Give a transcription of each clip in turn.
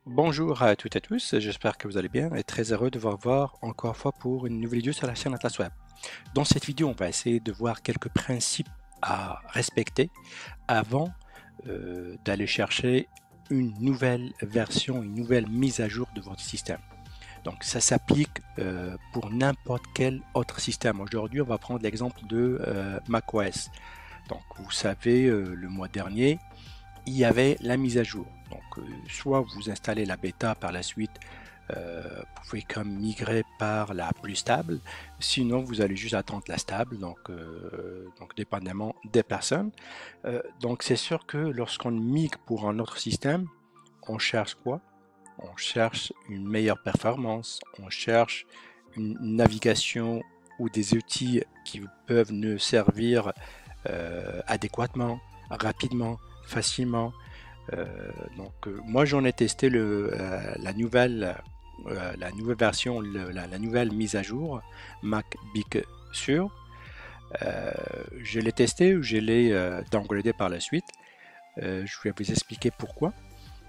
Bonjour à toutes et à tous, j'espère que vous allez bien et très heureux de vous revoir encore une fois pour une nouvelle vidéo sur la chaîne Atlas Web. Dans cette vidéo, on va essayer de voir quelques principes à respecter avant d'aller chercher une nouvelle version, une nouvelle mise à jour de votre système. Donc ça s'applique pour n'importe quel autre système. Aujourd'hui, on va prendre l'exemple de macOS. Donc vous savez, le mois dernier, il y avait la mise à jour. Donc, soit vous installez la bêta par la suite, vous pouvez comme migrer par la plus stable, sinon vous allez juste attendre la stable, donc dépendamment des personnes. Donc c'est sûr que lorsqu'on migre pour un autre système, on cherche quoi? On cherche une meilleure performance, on cherche une navigation ou des outils qui peuvent nous servir adéquatement, rapidement, facilement. Moi j'en ai testé la nouvelle version, la nouvelle mise à jour Mac Big Sur. Je l'ai testé ou je l'ai downgradé par la suite. Je vais vous expliquer pourquoi.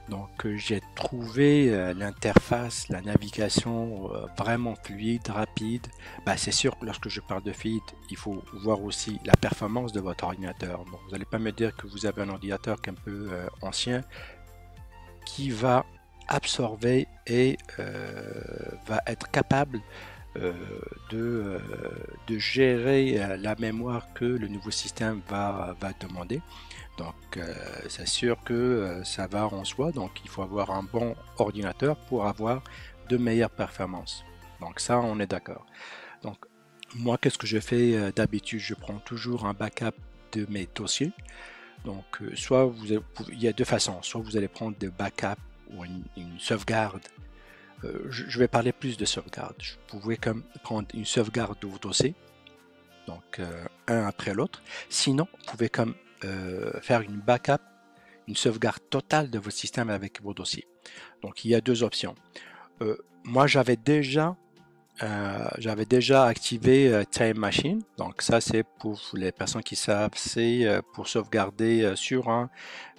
Donc j'ai trouvé l'interface, la navigation vraiment fluide, rapide. Bah, c'est sûr que lorsque je parle de fluide, il faut voir aussi la performance de votre ordinateur. Donc vous n'allez pas me dire que vous avez un ordinateur qui est un peu ancien qui va absorber et va être capable euh, de, euh, de gérer la mémoire que le nouveau système va demander. Donc, c'est sûr que ça va en soi. Donc, il faut avoir un bon ordinateur pour avoir de meilleures performances. Donc, ça, on est d'accord. Donc, moi, qu'est-ce que je fais d'habitude? Je prends toujours un backup de mes dossiers. Donc, il y a deux façons. Soit vous allez prendre des backups ou une sauvegarde. Je vais parler plus de sauvegarde. Vous pouvez comme prendre une sauvegarde de vos dossiers, donc un après l'autre. Sinon, vous pouvez comme faire une backup, une sauvegarde totale de votre système avec vos dossiers. Donc, il y a deux options. Moi, j'avais déjà activé Time Machine. Donc, ça, c'est pour les personnes qui savent, c'est pour sauvegarder sur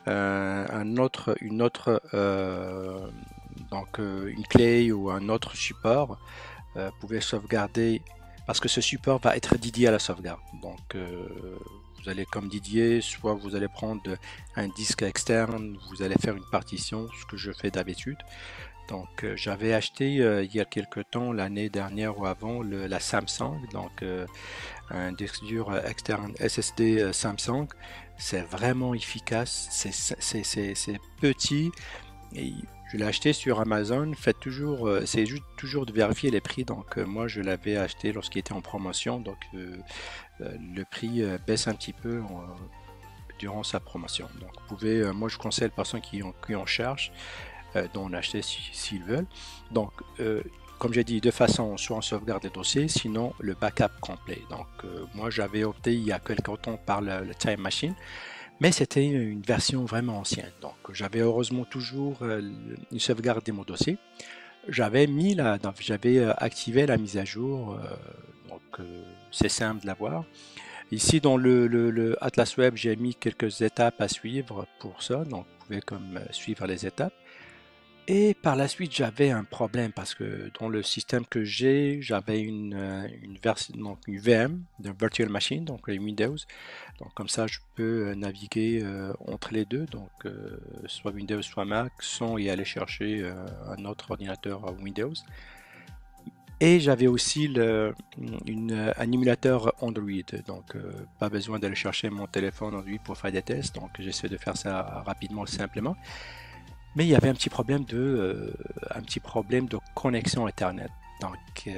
une autre, une clé ou un autre support. Vous pouvez sauvegarder parce que ce support va être dédié à la sauvegarde. Donc, vous allez comme dédier, soit vous allez prendre un disque externe, vous allez faire une partition, ce que je fais d'habitude. Donc, j'avais acheté il y a quelque temps, l'année dernière ou avant, la Samsung, un disque dur externe SSD Samsung. C'est vraiment efficace, c'est petit et je l'ai acheté sur Amazon. Faites toujours, c'est juste toujours de vérifier les prix. Donc, moi, je l'avais acheté lorsqu'il était en promotion. Donc, le prix baisse un petit peu durant sa promotion. Donc, vous pouvez, moi, je conseille aux personnes qui en cherchent d'en acheter s'ils veulent. Donc, comme j'ai dit, de façon, soit on sauvegarde les dossiers, sinon le backup complet. Donc, moi, j'avais opté il y a quelques temps par le Time Machine, mais c'était une version vraiment ancienne. Donc, j'avais heureusement toujours une sauvegarde de mon dossier. J'avais activé la mise à jour, c'est simple de l'avoir. Ici, dans le Atlas Web, j'ai mis quelques étapes à suivre pour ça. Donc, vous pouvez comme suivre les étapes. Et par la suite, j'avais un problème parce que dans le système que j'avais une version, donc une VM, de Virtual Machine, donc les Windows. Donc comme ça, je peux naviguer entre les deux, donc soit Windows, soit Mac, sans y aller chercher un autre ordinateur Windows. Et j'avais aussi un émulateur Android, donc pas besoin d'aller chercher mon téléphone Android pour faire des tests, donc j'essaie de faire ça rapidement, simplement. Mais il y avait un petit problème de connexion Internet. Donc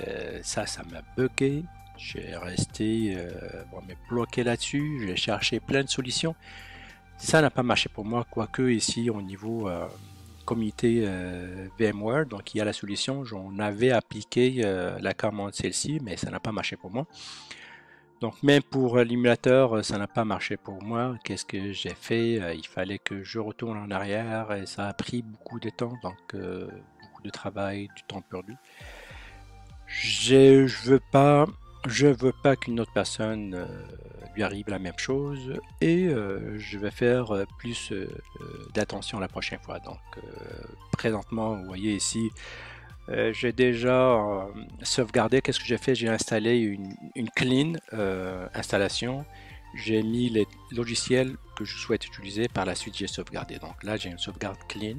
ça m'a bugué. J'ai resté bloqué là-dessus. J'ai cherché plein de solutions. Ça n'a pas marché pour moi, quoique ici au niveau communauté VMware, donc il y a la solution. J'en avais appliqué la commande celle-ci, mais ça n'a pas marché pour moi. Donc même pour l'émulateur, ça n'a pas marché pour moi. Qu'est-ce que j'ai fait? Il fallait que je retourne en arrière et ça a pris beaucoup de temps, donc beaucoup de travail, du temps perdu. Je veux pas, je veux pas qu'une autre personne lui arrive la même chose et je vais faire plus d'attention la prochaine fois. Donc présentement, vous voyez ici, j'ai déjà sauvegardé. Qu'est-ce que j'ai fait? J'ai installé une clean installation. J'ai mis les logiciels que je souhaite utiliser. Par la suite, j'ai sauvegardé. Donc là, j'ai une sauvegarde clean.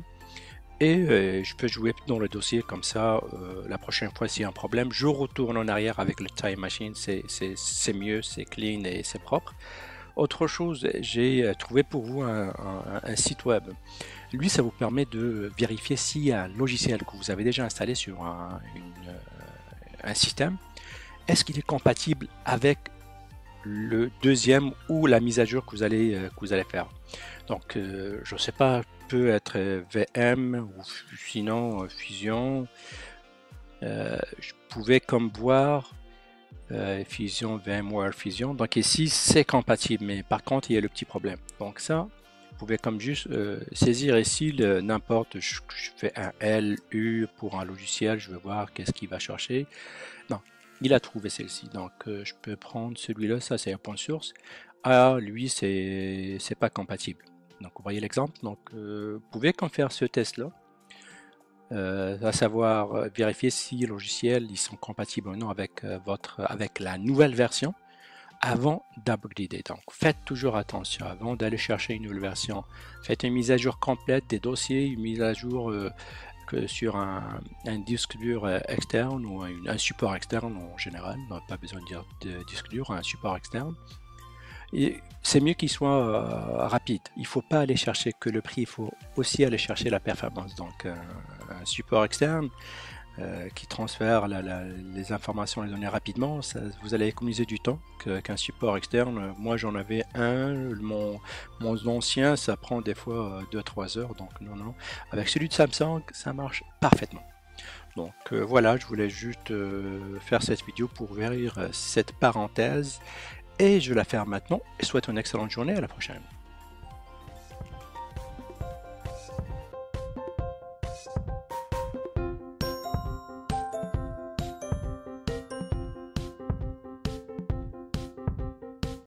Et je peux jouer dans le dossier comme ça. La prochaine fois, s'il y a un problème, je retourne en arrière avec le Time Machine. C'est mieux, c'est clean et c'est propre. Autre chose, j'ai trouvé pour vous un site web. Lui, ça vous permet de vérifier s'il y a un logiciel que vous avez déjà installé sur un système, est-ce qu'il est compatible avec le deuxième ou la mise à jour que vous allez faire. Donc, je ne sais pas, peut être VM ou sinon Fusion. Je pouvais comme voir Fusion, VMware Fusion. Donc ici, c'est compatible, mais par contre, il y a le petit problème. Donc ça, vous pouvez comme juste saisir ici n'importe, je fais un L, U pour un logiciel, je vais voir qu'est-ce qu'il va chercher. Non, il a trouvé celle-ci. Donc je peux prendre celui-là, ça c'est un point de source. Ah, lui, c'est pas compatible. Donc vous voyez l'exemple. Donc vous pouvez comme faire ce test-là. À savoir vérifier si les logiciels ils sont compatibles ou non avec, avec la nouvelle version avant d'upgrader. Donc faites toujours attention avant d'aller chercher une nouvelle version. Faites une mise à jour complète des dossiers, une mise à jour sur un disque dur externe ou un support externe en général. On n'a pas besoin de dire de disque dur, un support externe. C'est mieux qu'il soit rapide. Il ne faut pas aller chercher que le prix, il faut aussi aller chercher la performance. Donc un support externe qui transfère les informations, les données rapidement, ça, vous allez économiser du temps qu'un support externe. Moi j'en avais un, mon ancien, ça prend des fois 2-3 heures. Donc non. Avec celui de Samsung, ça marche parfaitement. Donc voilà, je voulais juste faire cette vidéo pour ouvrir cette parenthèse. Et je vais la faire maintenant et souhaite une excellente journée, à la prochaine.